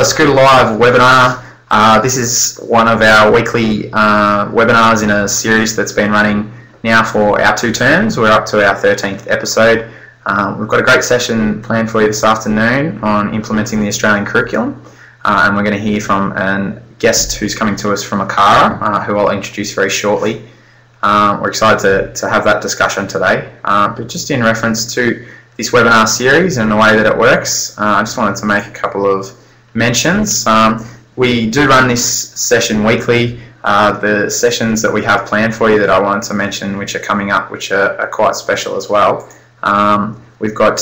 ScootleLIVE webinar. This is one of our weekly webinars in a series that's been running now for our 2 terms. We're up to our 13th episode. We've got a great session planned for you this afternoon on implementing the Australian curriculum, and we're going to hear from a guest who's coming to us from ACARA, who I'll introduce very shortly. We're excited to have that discussion today, but just in reference to this webinar series and the way that it works, I just wanted to make a couple of mentions. We do run this session weekly. The sessions that we have planned for you that I wanted to mention, which are coming up, which are quite special as well. We've got,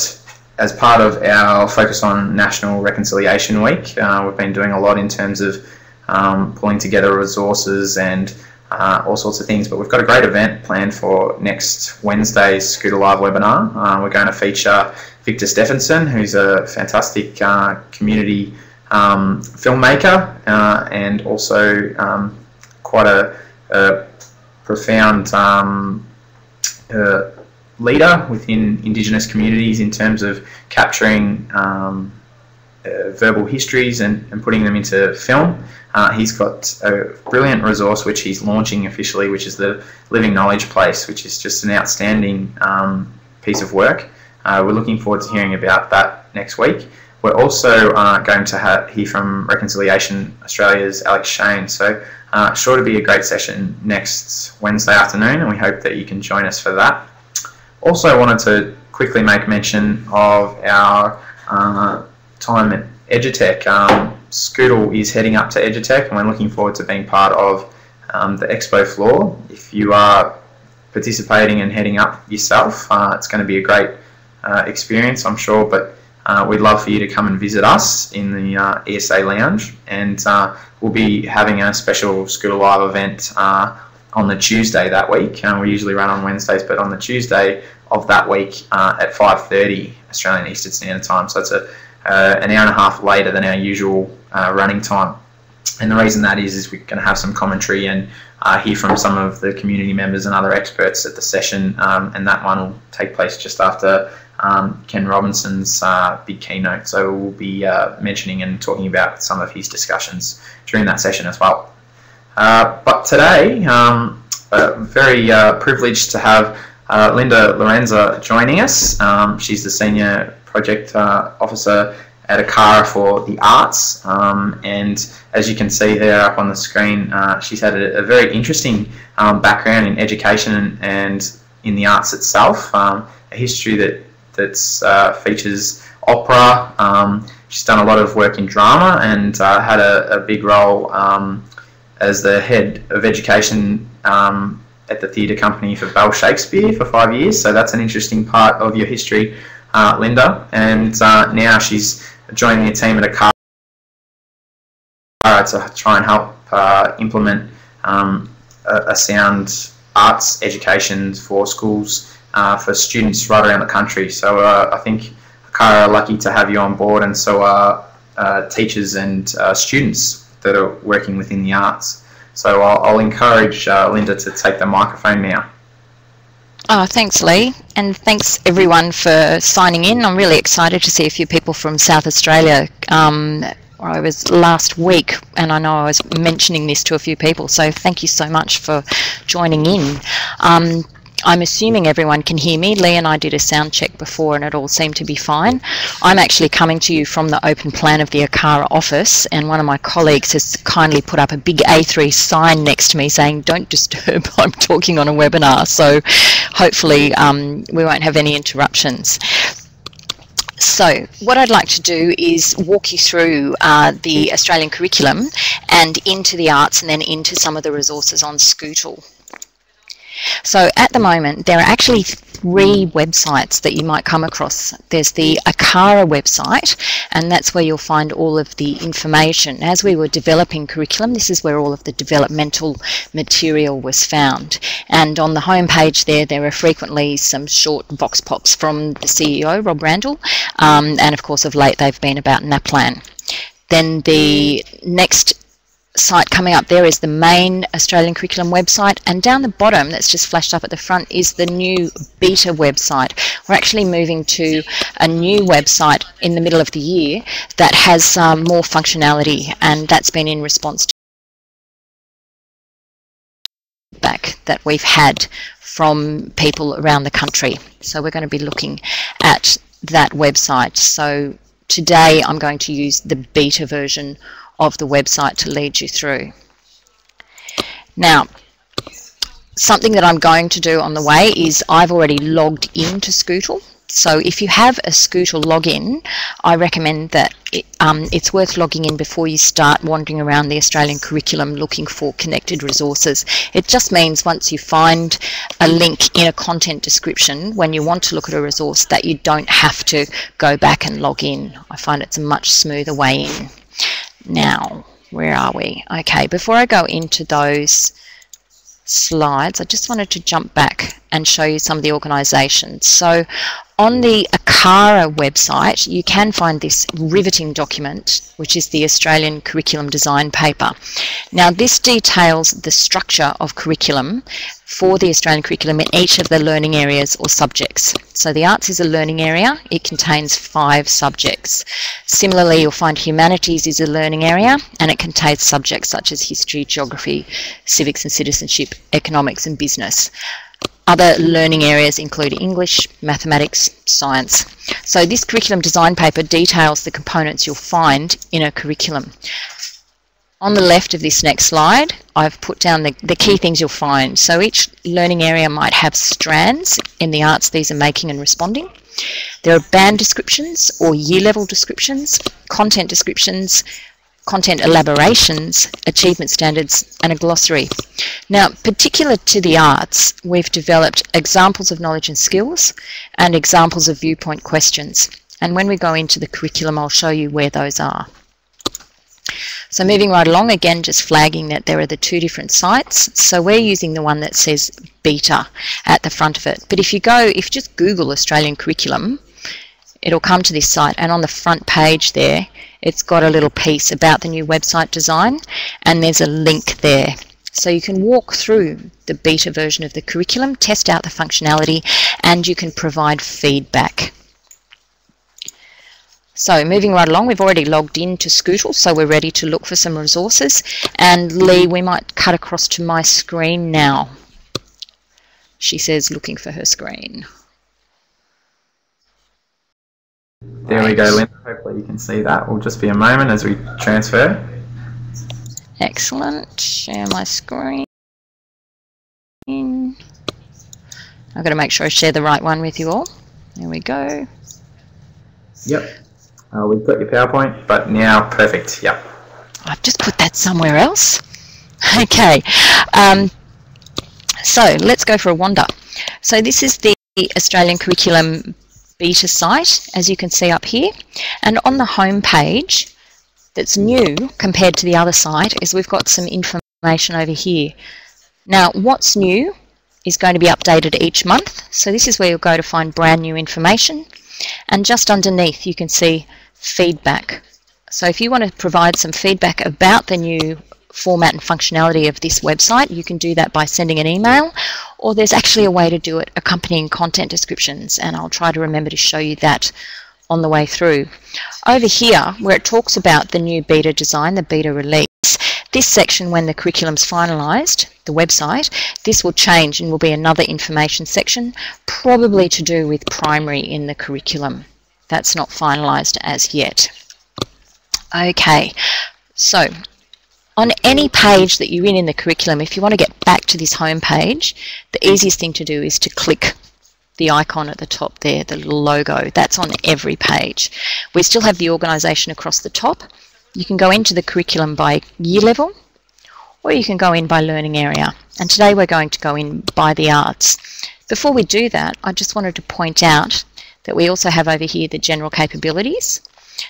as part of our focus on National Reconciliation Week, we've been doing a lot in terms of pulling together resources and all sorts of things, but we've got a great event planned for next Wednesday's ScootleLIVE webinar. We're going to feature Victor Stephenson, who's a fantastic community filmmaker and also quite a profound leader within Indigenous communities in terms of capturing verbal histories and putting them into film. He's got a brilliant resource which he's launching officially, which is the Living Knowledge Place, which is just an outstanding piece of work. We're looking forward to hearing about that next week. We're also going to hear from Reconciliation Australia's Alex Shane, so sure to be a great session next Wednesday afternoon, and we hope that you can join us for that. Also, I wanted to quickly make mention of our time at Edutech. Scootle is heading up to Edutech, and we're looking forward to being part of the expo floor. If you are participating and heading up yourself, it's going to be a great experience, I'm sure, but we'd love for you to come and visit us in the ESA lounge, and we'll be having a special ScootleLIVE event on the Tuesday that week. We usually run on Wednesdays, but on the Tuesday of that week at 5:30 Australian Eastern Standard Time, so it's an hour and a half later than our usual running time. And the reason that is we're going to have some commentary and hear from some of the community members and other experts at the session, and that one will take place just after Ken Robinson's big keynote. So we'll be mentioning and talking about some of his discussions during that session as well. But today, very privileged to have Linda Lorenza joining us. She's the Senior Project Officer at ACARA for the arts, and as you can see there up on the screen, she's had a very interesting background in education and in the arts itself, a history that features opera. She's done a lot of work in drama and had a big role as the head of education at the theatre company for Bell Shakespeare for 5 years, so that's an interesting part of your history, Linda. And now she's joining the team at ACARA to try and help implement a sound arts education for schools for students right around the country. So I think ACARA are lucky to have you on board, and so are teachers and students that are working within the arts. So I'll encourage Linda to take the microphone now. Oh, thanks, Lee, and thanks everyone for signing in. I'm really excited to see a few people from South Australia. I was last week, and I know I was mentioning this to a few people, so thank you so much for joining in. I'm assuming everyone can hear me. Lee and I did a sound check before and it all seemed to be fine. I'm actually coming to you from the open plan of the ACARA office, and one of my colleagues has kindly put up a big A3 sign next to me saying, "Don't disturb, I'm talking on a webinar," so hopefully we won't have any interruptions. So what I'd like to do is walk you through the Australian curriculum and into the arts, and then into some of the resources on Scootle. So at the moment, there are actually 3 websites that you might come across. There's the ACARA website, and that's where you'll find all of the information. As we were developing curriculum, this is where all of the developmental material was found. And on the home page there are frequently some short vox pops from the CEO, Rob Randall, and of course of late they've been about NAPLAN. Then the next site coming up there is the main Australian curriculum website, and down the bottom that's just flashed up at the front is the new beta website. We're actually moving to a new website in the middle of the year that has more functionality, and that's been in response to feedback that we've had from people around the country. So we're going to be looking at that website. So today I'm going to use the beta version of the website to lead you through. Now, something that I'm going to do on the way is I've already logged into Scootle. So if you have a Scootle login, I recommend that it's worth logging in before you start wandering around the Australian curriculum looking for connected resources. It just means once you find a link in a content description when you want to look at a resource that you don't have to go back and log in. I find it's a much smoother way in. Now, where are we? Okay, before I go into those slides, I just wanted to jump back and show you some of the organisations. So on the ACARA website, you can find this riveting document, which is the Australian Curriculum Design Paper. Now, this details the structure of curriculum for the Australian curriculum in each of the learning areas or subjects. So the arts is a learning area. It contains 5 subjects. Similarly, you'll find humanities is a learning area, and it contains subjects such as history, geography, civics and citizenship, economics and business. Other learning areas include English, mathematics, science. So this curriculum design paper details the components you'll find in a curriculum. On the left of this next slide, I've put down the key things you'll find. So each learning area might have strands. In the arts, these are making and responding. There are band descriptions or year level descriptions, content descriptions, content elaborations, achievement standards, and a glossary. Now, particular to the arts, we've developed examples of knowledge and skills and examples of viewpoint questions. And when we go into the curriculum, I'll show you where those are. So moving right along, again, just flagging that there are the 2 different sites. So we're using the one that says beta at the front of it. But if you just Google Australian curriculum, it'll come to this site, and on the front page there, it's got a little piece about the new website design, and there's a link there. So you can walk through the beta version of the curriculum, test out the functionality, and you can provide feedback. So moving right along, we've already logged into Scootle, so we're ready to look for some resources. And Lee, we might cut across to my screen now. She says looking for her screen. There we go, Linda. Hopefully you can see that. Will just be a moment as we transfer. Excellent. Share my screen. I've got to make sure I share the right one with you all. There we go. Yep. We've got your PowerPoint, but now perfect. Yep. I've just put that somewhere else. Okay. So let's go for a wander. So this is the Australian Curriculum beta site, as you can see up here, and on the home page that's new compared to the other site is we've got some information over here. Now, what's new is going to be updated each month, so this is where you'll go to find brand new information, and just underneath you can see feedback. So if you want to provide some feedback about the new format and functionality of this website, you can do that by sending an email, or there's actually a way to do it accompanying content descriptions, and I'll try to remember to show you that on the way through. Over here, where it talks about the new beta design, the beta release, this section, when the curriculum's finalised, the website, this will change and will be another information section, probably to do with primary in the curriculum. That's not finalised as yet. Okay, so on any page that you're in the curriculum, if you want to get back to this home page, the easiest thing to do is to click the icon at the top there, the little logo. That's on every page. We still have the organisation across the top. You can go into the curriculum by year level, or you can go in by learning area. And today we're going to go in by the arts. Before we do that, I just wanted to point out that we also have over here the general capabilities.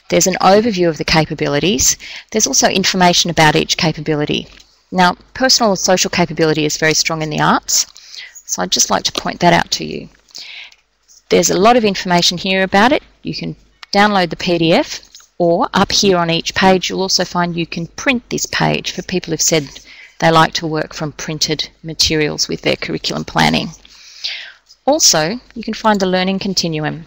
There's an overview of the capabilities. There's also information about each capability. Now, personal and social capability is very strong in the arts, so I'd just like to point that out to you. There's a lot of information here about it. You can download the PDF, Or up here on each page, you'll also find you can print this page for people who've said they like to work from printed materials with their curriculum planning. Also, you can find the learning continuum.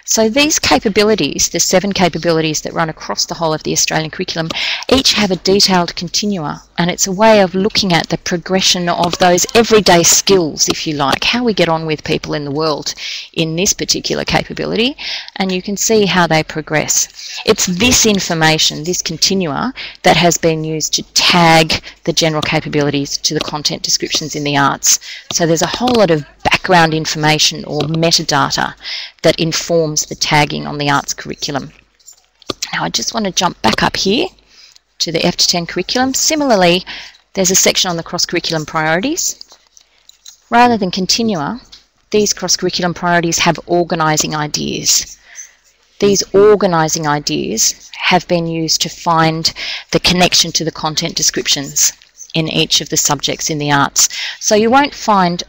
So these capabilities, the 7 capabilities that run across the whole of the Australian curriculum, each have a detailed continua, and it's a way of looking at the progression of those everyday skills, if you like, how we get on with people in the world in this particular capability, and you can see how they progress. It's this information, this continua, that has been used to tag the general capabilities to the content descriptions in the arts. So there's a whole lot of background information or metadata that informs the tagging on the arts curriculum. Now I just want to jump back up here to the F to 10 curriculum. Similarly, there's a section on the cross-curriculum priorities. Rather than continua, these cross-curriculum priorities have organising ideas. These organising ideas have been used to find the connection to the content descriptions in each of the subjects in the arts. So you won't find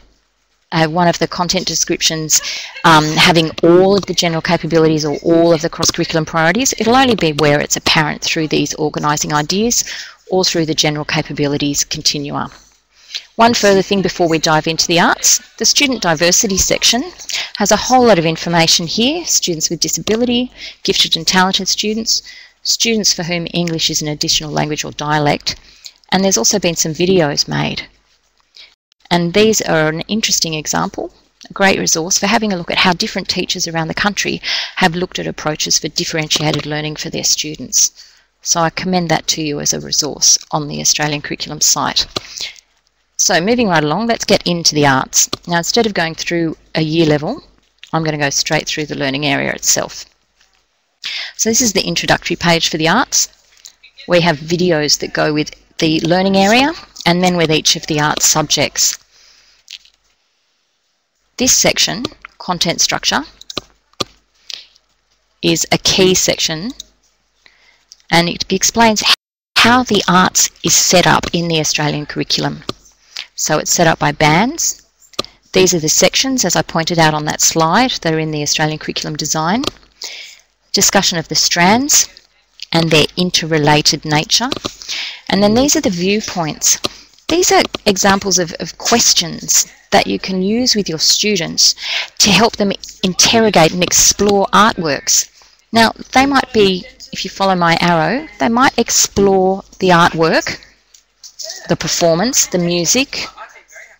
one of the content descriptions having all of the general capabilities or all of the cross-curriculum priorities. It'll only be where it's apparent through these organising ideas or through the general capabilities continua. One further thing before we dive into the arts, the student diversity section has a whole lot of information here: students with disability, gifted and talented students, students for whom English is an additional language or dialect, and there's also been some videos made. And these are an interesting example, a great resource for having a look at how different teachers around the country have looked at approaches for differentiated learning for their students. So I commend that to you as a resource on the Australian Curriculum site. So moving right along, let's get into the arts. Now instead of going through a year level, I'm going to go straight through the learning area itself. So this is the introductory page for the arts. We have videos that go with the learning area and then with each of the arts subjects. This section, content structure, is a key section, and it explains how the arts is set up in the Australian curriculum. So it's set up by bands. These are the sections, as I pointed out on that slide, that are in the Australian curriculum design. Discussion of the strands and their interrelated nature. And then these are the viewpoints. These are examples of questions that you can use with your students to help them interrogate and explore artworks. Now, they might be, if you follow my arrow, they might explore the artwork, the performance, the music,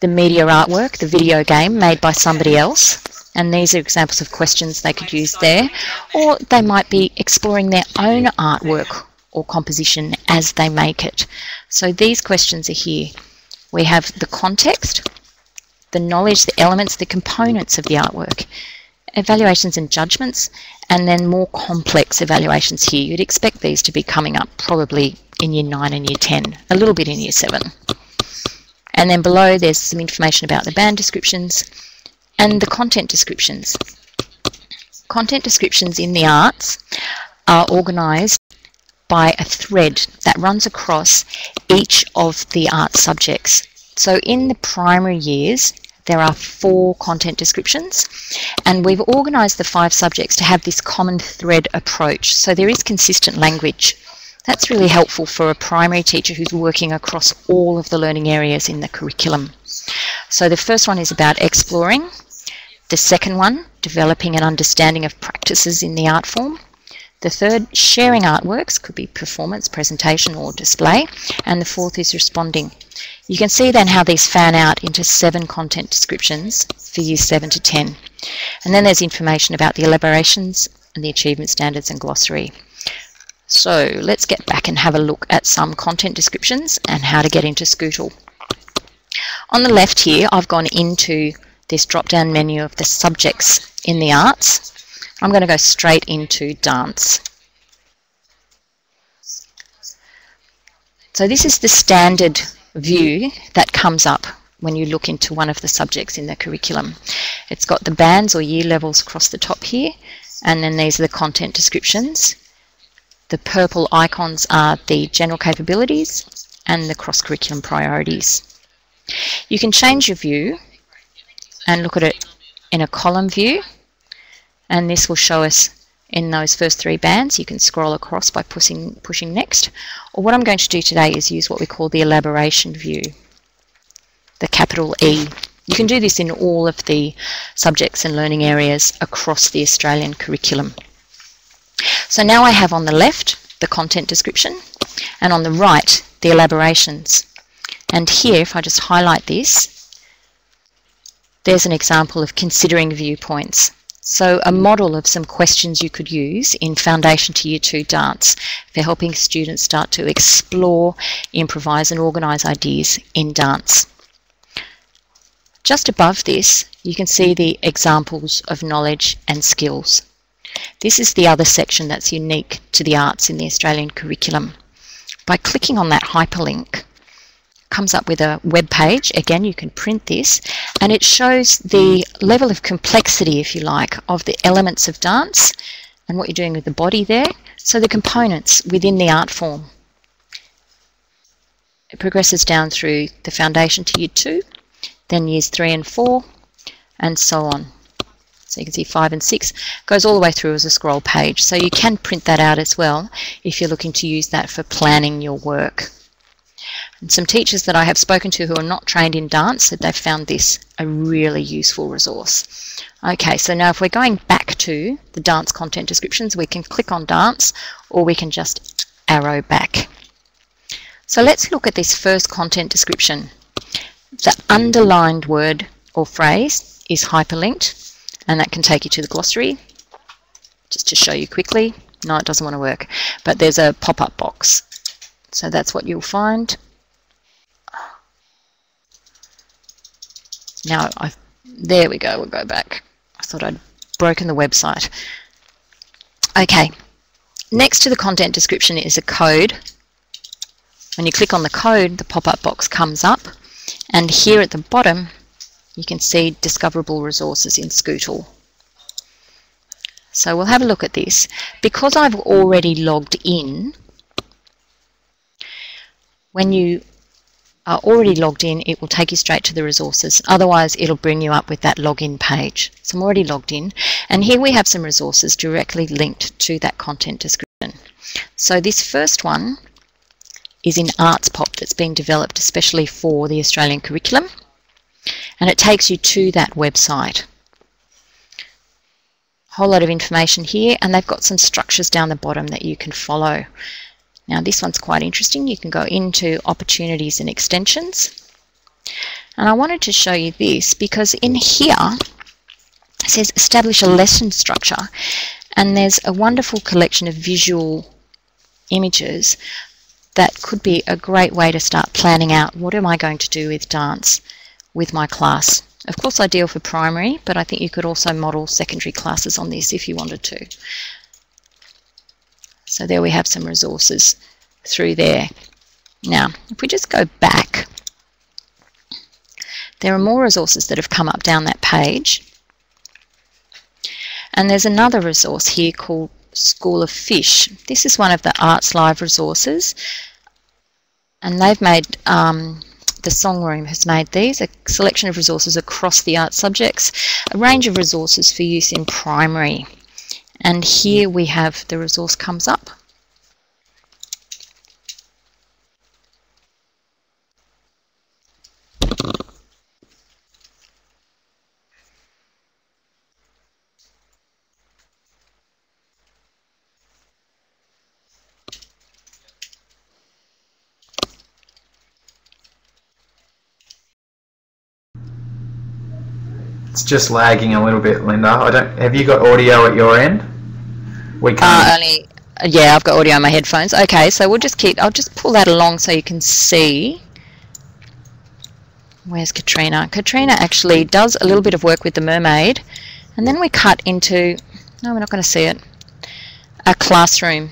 the media artwork, the video game made by somebody else. And these are examples of questions they could use there. Or they might be exploring their own artwork or composition as they make it. So these questions are here. We have the context, the knowledge, the elements, the components of the artwork, evaluations and judgments, and then more complex evaluations here. You'd expect these to be coming up probably in Year 9 and Year 10, a little bit in Year 7. And then below there's some information about the band descriptions and the content descriptions. Content descriptions in the arts are organised by a thread that runs across each of the art subjects. So in the primary years, there are 4 content descriptions, and we've organised the 5 subjects to have this common thread approach. So there is consistent language. That's really helpful for a primary teacher who's working across all of the learning areas in the curriculum. So the first one is about exploring. The second one, developing an understanding of practices in the art form. The third, sharing artworks, could be performance, presentation or display. And the fourth is responding. You can see then how these fan out into 7 content descriptions for Years 7 to 10. And then there's information about the elaborations and the achievement standards and glossary. So let's get back and have a look at some content descriptions and how to get into Scootle. On the left here, I've gone into this drop-down menu of the subjects in the arts. I'm going to go straight into dance. So this is the standard view that comes up when you look into one of the subjects in the curriculum. It's got the bands or year levels across the top here, and then these are the content descriptions. The purple icons are the general capabilities and the cross-curriculum priorities. You can change your view and look at it in a column view, and this will show us in those first 3 bands. You can scroll across by pushing next. Or what I'm going to do today is use what we call the elaboration view, the capital E. You can do this in all of the subjects and learning areas across the Australian curriculum. So now I have on the left the content description and on the right the elaborations. And here, if I just highlight this, there's an example of considering viewpoints. So a model of some questions you could use in Foundation to Year 2 dance for helping students start to explore, improvise and organise ideas in dance. Just above this, you can see the examples of knowledge and skills. This is the other section that's unique to the arts in the Australian curriculum. By clicking on that hyperlink, comes up with a web page. Again, you can print this, and it shows the level of complexity, if you like, of the elements of dance and what you're doing with the body there. So the components within the art form. It progresses down through the Foundation to Year 2, then Years 3 and 4, and so on. So you can see 5 and 6 goes all the way through as a scroll page. So you can print that out as well if you're looking to use that for planning your work. And some teachers that I have spoken to who are not trained in dance said they've found this a really useful resource. Okay, so now if we're going back to the dance content descriptions, we can click on dance or we can just arrow back. So let's look at this first content description. The underlined word or phrase is hyperlinked, and that can take you to the glossary. Just to show you quickly, no, it doesn't want to work, but there's a pop-up box. So that's what you'll find. Now, there we go, we'll go back. I thought I'd broken the website. Okay, next to the content description is a code. When you click on the code, the pop-up box comes up, and here at the bottom, you can see discoverable resources in Scootle. So we'll have a look at this. Because I've already logged in, when you are already logged in, it will take you straight to the resources. Otherwise, it'll bring you up with that login page. So I'm already logged in, and here we have some resources directly linked to that content description. So this first one is in Arts Pop that's been developed especially for the Australian curriculum, and it takes you to that website. A whole lot of information here, and they've got some structures down the bottom that you can follow. Now this one's quite interesting. You can go into opportunities and extensions, and I wanted to show you this because in here it says establish a lesson structure, and there's a wonderful collection of visual images that could be a great way to start planning out what am I going to do with dance with my class. Of course ideal for primary, but I think you could also model secondary classes on this if you wanted to. So there we have some resources through there. Now, if we just go back, there are more resources that have come up down that page. And there's another resource here called School of Fish. This is one of the ArtsLIVE resources, and they've made, the Song Room has made these, a selection of resources across the art subjects, a range of resources for use in primary. And here we have the resource comes up. It's just lagging a little bit, Linda. Have you got audio at your end? We can't. Yeah, I've got audio on my headphones. Okay, so I'll just pull that along so you can see. Where's Katrina? Katrina actually does a little bit of work with the mermaid, and then we cut into, no, we're not going to see it, a classroom.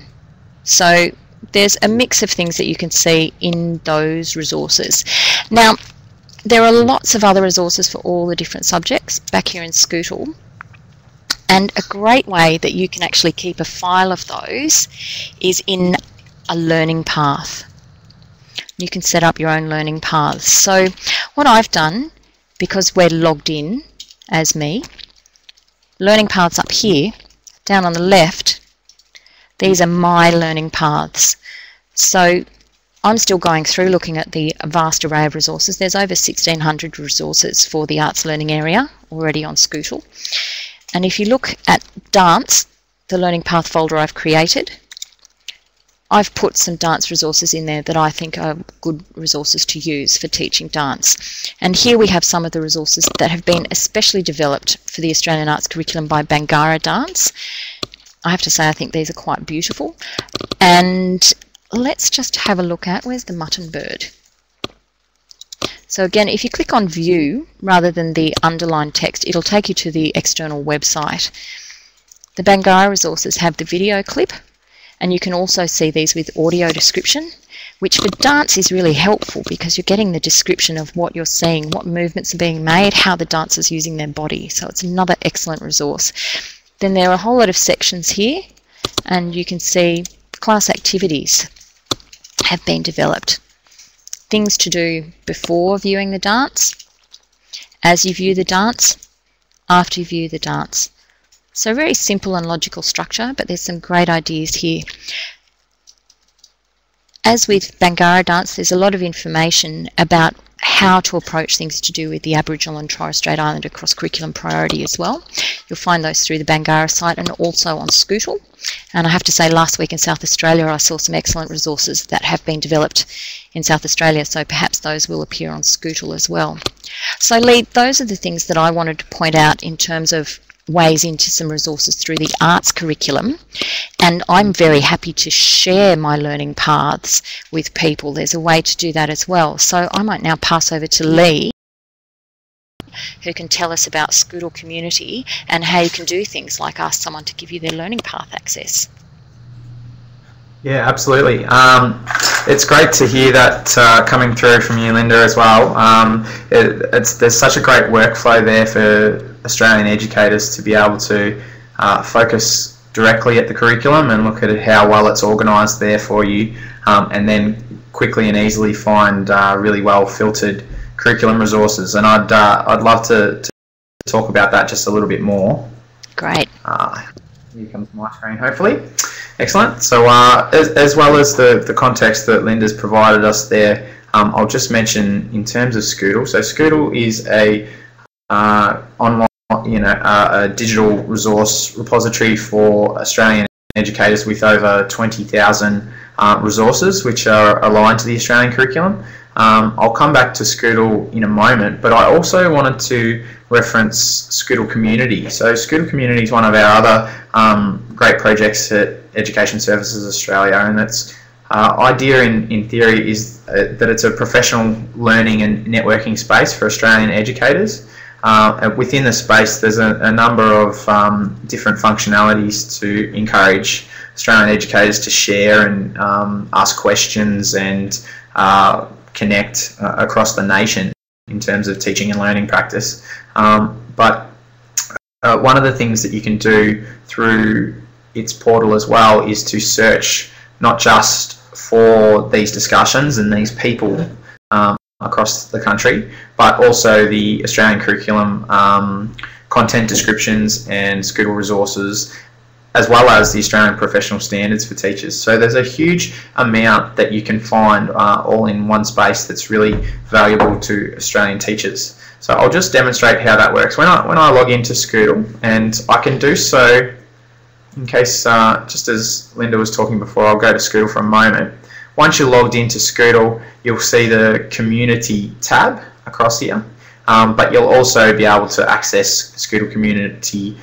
So there's a mix of things that you can see in those resources. Now, there are lots of other resources for all the different subjects back here in Scootle, and a great way that you can actually keep a file of those is in a learning path. You can set up your own learning paths. So what I've done, because we're logged in as me, learning paths up here, down on the left, these are my learning paths. So I'm still going through looking at the vast array of resources. There's over 1,600 resources for the arts learning area already on Scootle. And if you look at dance, the learning path folder I've created, I've put some dance resources in there that I think are good resources to use for teaching dance. And here we have some of the resources that have been especially developed for the Australian Arts curriculum by Bangarra Dance. I have to say I think these are quite beautiful. And let's just have a look at, where's the mutton bird? So again, if you click on view rather than the underlined text, it'll take you to the external website. The Bangarra resources have the video clip, and you can also see these with audio description, which for dance is really helpful because you're getting the description of what you're seeing, what movements are being made, how the dancer's using their body. So it's another excellent resource. Then there are a whole lot of sections here, and you can see class activities have been developed. Things to do before viewing the dance, as you view the dance, after you view the dance. So very simple and logical structure, but there's some great ideas here. As with Bangarra Dance, there's a lot of information about how to approach things to do with the Aboriginal and Torres Strait Islander cross-curriculum priority as well. You'll find those through the Bangarra site and also on Scootle. And I have to say, last week in South Australia I saw some excellent resources that have been developed in South Australia, so perhaps those will appear on Scootle as well. So Lee, those are the things that I wanted to point out in terms of ways into some resources through the arts curriculum, and I'm very happy to share my learning paths with people. There's a way to do that as well. So I might now pass over to Lee, who can tell us about Scootle Community and how you can do things like ask someone to give you their learning path access. Yeah, absolutely. It's great to hear that coming through from you, Linda, as well. There's such a great workflow there for Australian educators to be able to focus directly at the curriculum and look at how well it's organised there for you, and then quickly and easily find really well filtered curriculum resources. And I'd love to talk about that just a little bit more. Great. Here comes my screen, hopefully. Excellent. So as well as the context that Linda's provided us there, I'll just mention in terms of Scootle. So Scootle is a online, a digital resource repository for Australian educators with over 20,000 resources which are aligned to the Australian curriculum. I'll come back to Scootle in a moment, but I also wanted to reference Scootle Community. So Scootle Community is one of our other great projects at Education Services Australia, and its idea in theory is that it's a professional learning and networking space for Australian educators. Within the space there's a number of different functionalities to encourage Australian educators to share and ask questions and connect across the nation in terms of teaching and learning practice. But one of the things that you can do through its portal as well is to search not just for these discussions and these people across the country, but also the Australian curriculum content descriptions and Scootle resources, as well as the Australian professional standards for teachers. So there's a huge amount that you can find all in one space that's really valuable to Australian teachers. So I'll just demonstrate how that works. When I log into Scootle, and I can do so in case, just as Linda was talking before, I'll go to Scootle for a moment. Once you're logged into Scootle, you'll see the Community tab across here. But you'll also be able to access Scootle Community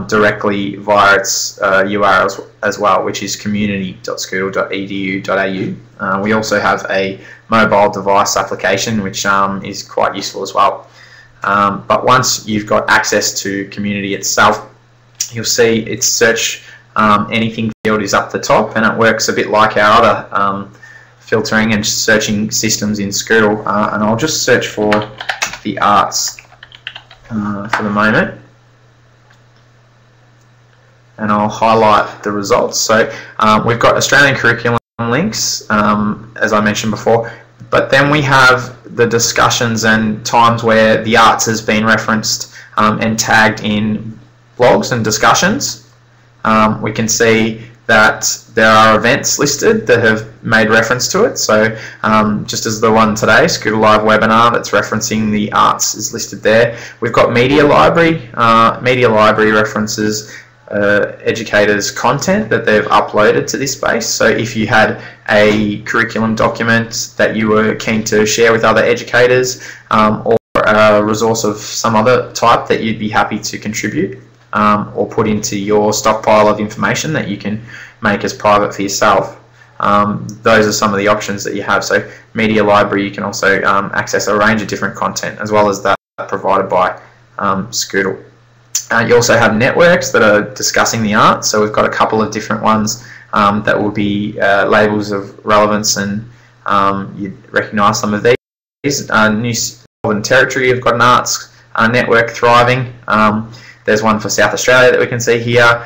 directly via its URL as well, which is community.scootle.edu.au. We also have a mobile device application, which is quite useful as well. But once you've got access to Community itself, you'll see its search anything field is up the top, and it works a bit like our other filtering and searching systems in Scootle. And I'll just search for the arts for the moment, and I'll highlight the results. So we've got Australian curriculum links, as I mentioned before, but then we have the discussions and times where the arts has been referenced and tagged in blogs and discussions. we can see that there are events listed that have made reference to it. So just as the one today, ScootleLIVE webinar that's referencing the arts is listed there. We've got Media Library. Media Library references educators' content that they've uploaded to this space. So if you had a curriculum document that you were keen to share with other educators, or a resource of some other type that you'd be happy to contribute, or put into your stockpile of information that you can make as private for yourself. Those are some of the options that you have. So Media Library, you can also access a range of different content as well as that provided by Scootle. You also have networks that are discussing the arts. So we've got a couple of different ones that will be labels of relevance, and you'd recognise some of these. New Northern Territory have got an arts network thriving. There's one for South Australia that we can see here.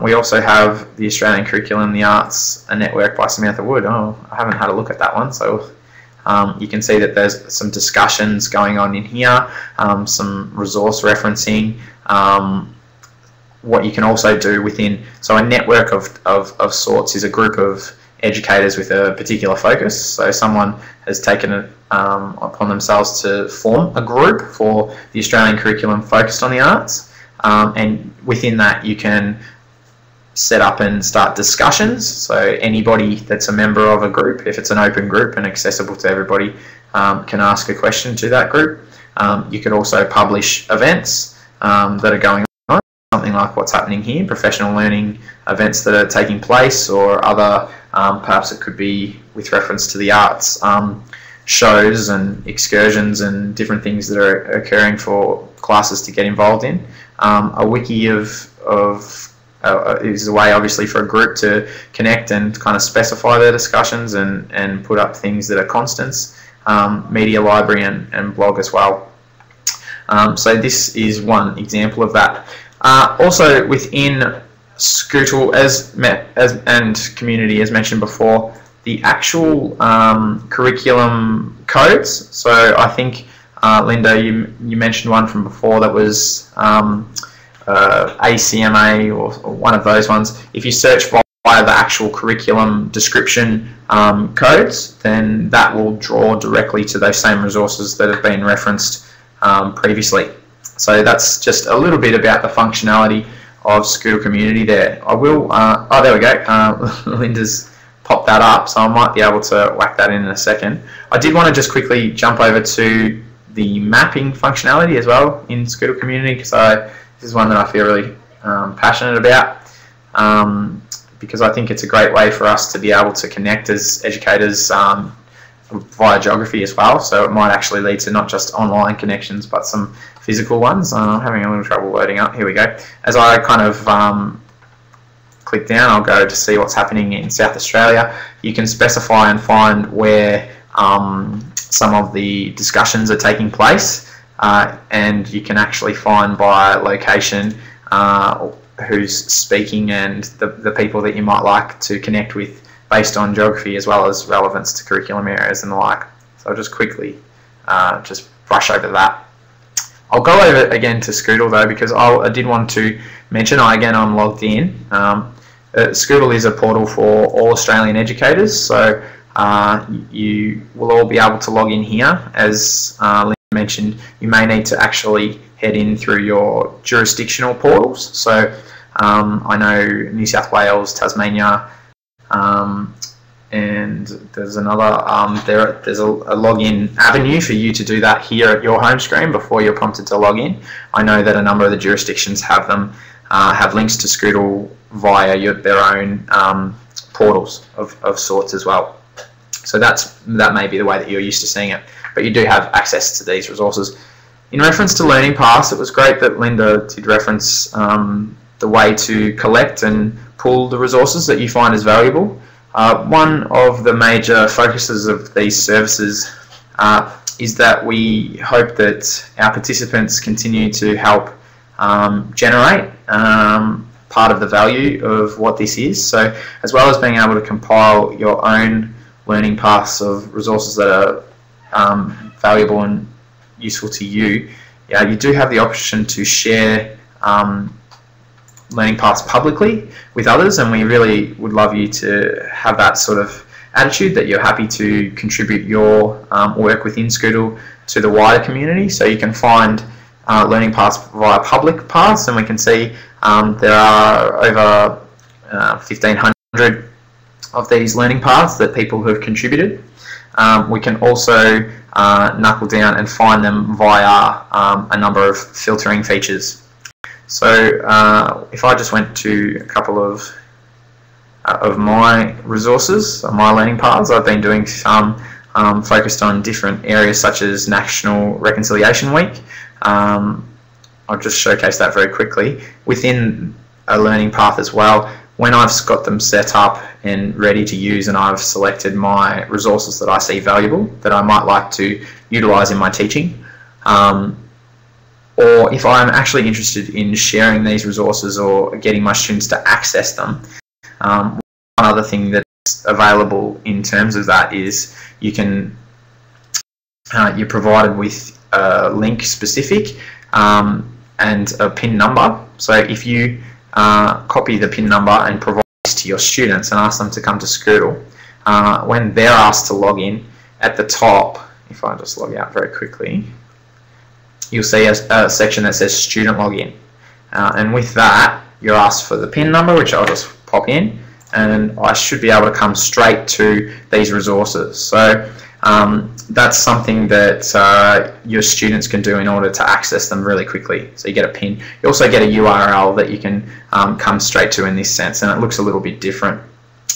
We also have the Australian Curriculum, the Arts, a network by Samantha Wood. Oh, I haven't had a look at that one. So you can see that there's some discussions going on in here, some resource referencing. What you can also do within, so a network of sorts is a group of educators with a particular focus. So someone has taken it upon themselves to form a group for the Australian Curriculum focused on the arts. And within that you can set up and start discussions. So anybody that's a member of a group, if it's an open group and accessible to everybody, can ask a question to that group. You could also publish events that are going on, something like what's happening here, professional learning events that are taking place, or other, perhaps it could be with reference to the arts, shows and excursions and different things that are occurring for classes to get involved in. A wiki is a way, obviously, for a group to connect and kind of specify their discussions and put up things that are constants. Media Library and blog as well. So this is one example of that. Also within Scootle and community, as mentioned before, the actual curriculum codes. So I think Linda, you mentioned one from before that was ACMA or one of those ones. If you search via the actual curriculum description codes, then that will draw directly to those same resources that have been referenced previously. So that's just a little bit about the functionality of Scootle Community there. I will, oh, there we go. Linda's popped that up, so I might be able to whack that in a second. I did want to just quickly jump over to the mapping functionality as well in Scootle Community, because this is one that I feel really passionate about, because I think it's a great way for us to be able to connect as educators via geography as well. So it might actually lead to not just online connections but some physical ones. I'm having a little trouble loading up. Here we go. As I kind of click down, I'll go to see what's happening in South Australia. You can specify and find where some of the discussions are taking place, and you can actually find by location who's speaking and the people that you might like to connect with based on geography as well as relevance to curriculum areas and the like. So I'll just quickly just brush over that. I'll go over again to Scootle though, because I did want to mention, I'm logged in. Scootle is a portal for all Australian educators, so you will all be able to log in here. As Lynn mentioned, you may need to actually head in through your jurisdictional portals. So I know New South Wales, Tasmania, and there's another, there's a login avenue for you to do that here at your home screen before you're prompted to log in. I know that a number of the jurisdictions have them, have links to Scootle via their own portals of sorts as well. So that may be the way that you're used to seeing it, but you do have access to these resources. In reference to Learning Paths, it was great that Linda did reference the way to collect and pull the resources that you find as valuable. One of the major focuses of these services is that we hope that our participants continue to help generate part of the value of what this is. So as well as being able to compile your own learning paths of resources that are valuable and useful to you, you do have the option to share learning paths publicly with others, and we really would love you to have that sort of attitude that you're happy to contribute your work within Scootle to the wider community. So you can find learning paths via public paths, and we can see there are over 1,500 of these learning paths that people have contributed. We can also knuckle down and find them via a number of filtering features. So if I just went to a couple of my resources, my learning paths, I've been doing some focused on different areas such as National Reconciliation Week. I'll just showcase that very quickly. Within a learning path as well, when I've got them set up and ready to use, and I've selected my resources that I see valuable, that I might like to utilise in my teaching, or if I'm actually interested in sharing these resources or getting my students to access them, one other thing that's available in terms of that is you can you're provided with a link specific and a PIN number. So if you copy the PIN number and provide this to your students and ask them to come to Scootle, when they're asked to log in, at the top, if I just log out very quickly, you'll see a section that says student login, and with that you're asked for the PIN number, which I'll just pop in, and I should be able to come straight to these resources. So that's something that your students can do in order to access them really quickly. So you get a PIN. You also get a URL that you can come straight to in this sense, and it looks a little bit different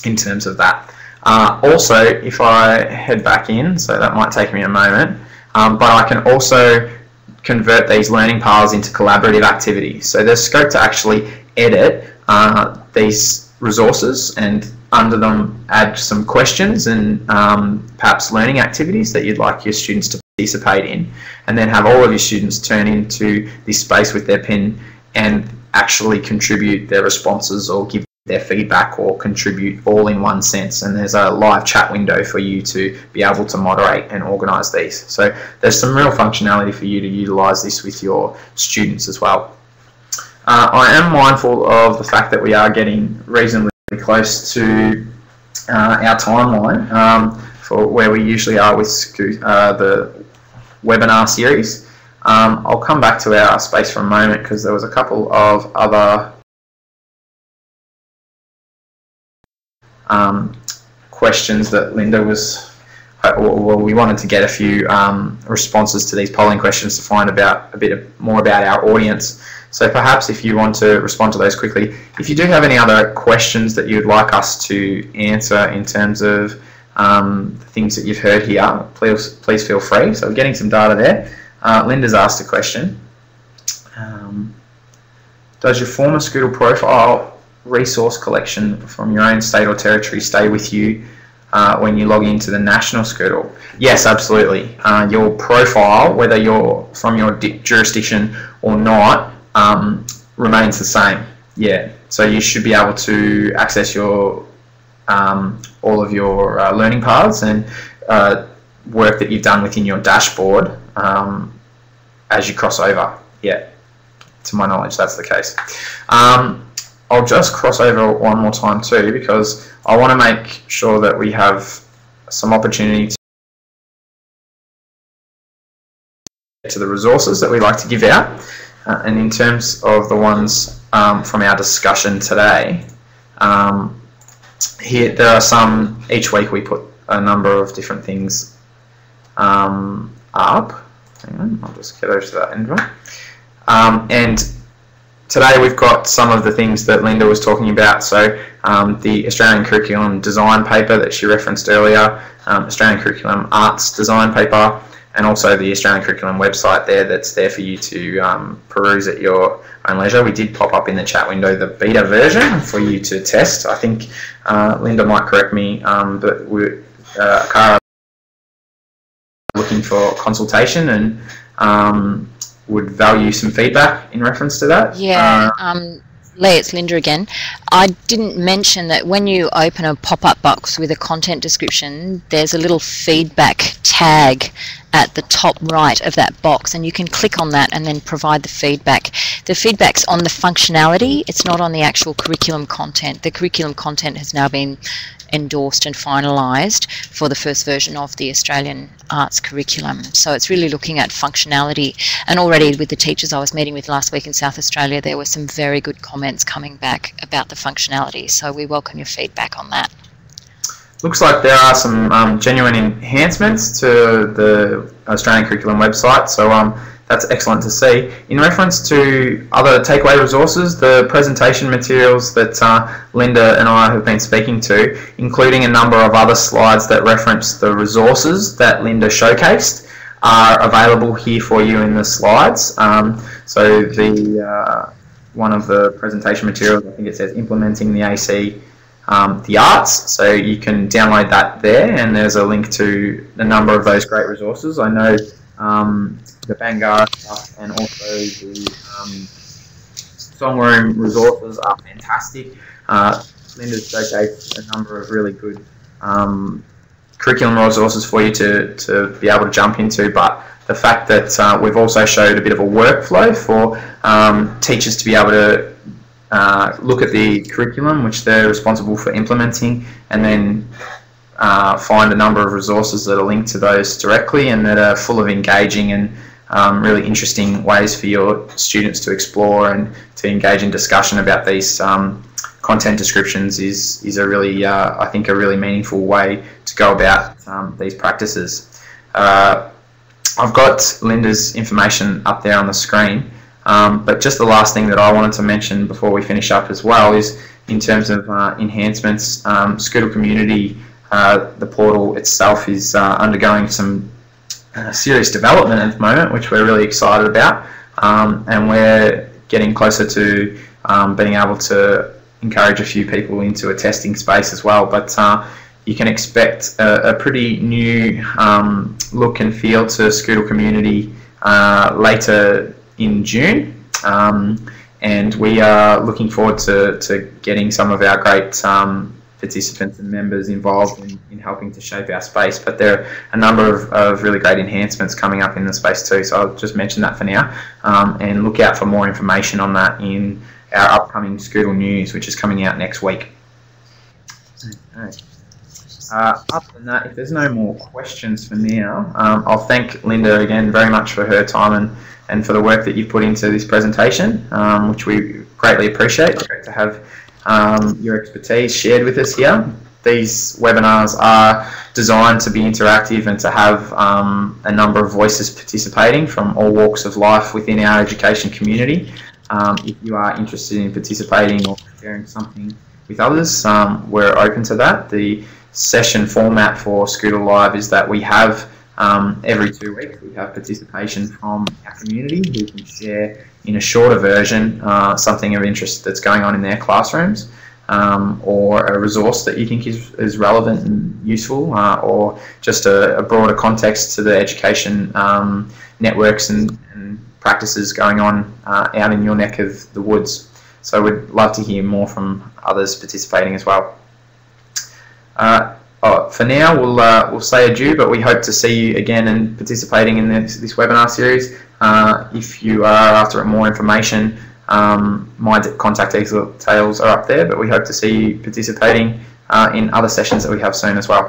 in terms of that. Also, if I head back in, so that might take me a moment, but I can also convert these learning paths into collaborative activities. So there's scope to actually edit these resources and under them add some questions and perhaps learning activities that you'd like your students to participate in, and then have all of your students turn into this space with their PIN and actually contribute their responses or give their feedback or contribute all in one sense. And there's a live chat window for you to be able to moderate and organise these. So there's some real functionality for you to utilise this with your students as well. I am mindful of the fact that we are getting reasonably close to our timeline for where we usually are with the webinar series. I'll come back to our space for a moment because there was a couple of other questions that Linda was, well, we wanted to get a few responses to these polling questions to find out a bit more about our audience. So perhaps if you want to respond to those quickly. If you do have any other questions that you'd like us to answer in terms of the things that you've heard here, please feel free. So we're getting some data there. Linda's asked a question. Does your former Scootle profile resource collection from your own state or territory stay with you when you log into the national Scootle? Yes, absolutely. Your profile, whether you're from your jurisdiction or not, remains the same. Yeah, so you should be able to access your all of your learning paths and work that you've done within your dashboard as you cross over. Yeah, to my knowledge, that's the case. I'll just cross over one more time too, because I want to make sure that we have some opportunity to get to the resources that we like to give out. And in terms of the ones from our discussion today, here there are some, each week we put a number of different things up. Hang on, I'll just get over to that end one. And today we've got some of the things that Linda was talking about. So the Australian Curriculum Design paper that she referenced earlier, Australian Curriculum Arts Design paper, and also the Australian Curriculum website there that's there for you to peruse at your own leisure. We did pop up in the chat window the beta version for you to test. I think Linda might correct me, but we're looking for consultation and would value some feedback in reference to that. Yeah, Lee, it's Linda again. I didn't mention that when you open a pop-up box with a content description, there's a little feedback tag at the top right of that box, and you can click on that and then provide the feedback. The feedback's on the functionality, it's not on the actual curriculum content. The curriculum content has now been endorsed and finalised for the first version of the Australian Arts curriculum. So it's really looking at functionality, and already with the teachers I was meeting with last week in South Australia, there were some very good comments coming back about the functionality, so we welcome your feedback on that. Looks like there are some genuine enhancements to the Australian curriculum website, so that's excellent to see. In reference to other takeaway resources, the presentation materials that Linda and I have been speaking to, including a number of other slides that reference the resources that Linda showcased, are available here for you in the slides. So the one of the presentation materials, I think it says implementing the AC the arts, so you can download that there, and there's a link to a number of those great resources. I know the Bangarra stuff and also the Songroom resources are fantastic. Linda's showcased a number of really good curriculum resources for you to be able to jump into, but the fact that we've also showed a bit of a workflow for teachers to be able to look at the curriculum which they're responsible for implementing, and then find a number of resources that are linked to those directly and that are full of engaging and really interesting ways for your students to explore and to engage in discussion about these content descriptions is a really, I think, a really meaningful way to go about these practices. I've got Linda's information up there on the screen. But just the last thing that I wanted to mention before we finish up as well is in terms of enhancements, Scootle Community, the portal itself is undergoing some serious development at the moment, which we're really excited about, and we're getting closer to being able to encourage a few people into a testing space as well. But you can expect a pretty new look and feel to Scootle Community later in June, and we are looking forward to getting some of our great participants and members involved in helping to shape our space. But there are a number of really great enhancements coming up in the space too, so I'll just mention that for now, and look out for more information on that in our upcoming Scootle News, which is coming out next week. Okay. Other than that, if there's no more questions for now, I'll thank Linda again very much for her time and for the work that you've put into this presentation, which we greatly appreciate. It's great to have your expertise shared with us here. These webinars are designed to be interactive and to have a number of voices participating from all walks of life within our education community. If you are interested in participating or sharing something with others, we're open to that. The session format for ScootleLIVE is that we have every 2 weeks we have participation from our community who can share in a shorter version something of interest that's going on in their classrooms, or a resource that you think is relevant and useful, or just a broader context to the education networks and practices going on out in your neck of the woods. So we'd love to hear more from others participating as well. For now, we'll say adieu, but we hope to see you again and participating in this webinar series. If you are after more information, my contact details are up there, but we hope to see you participating in other sessions that we have soon as well.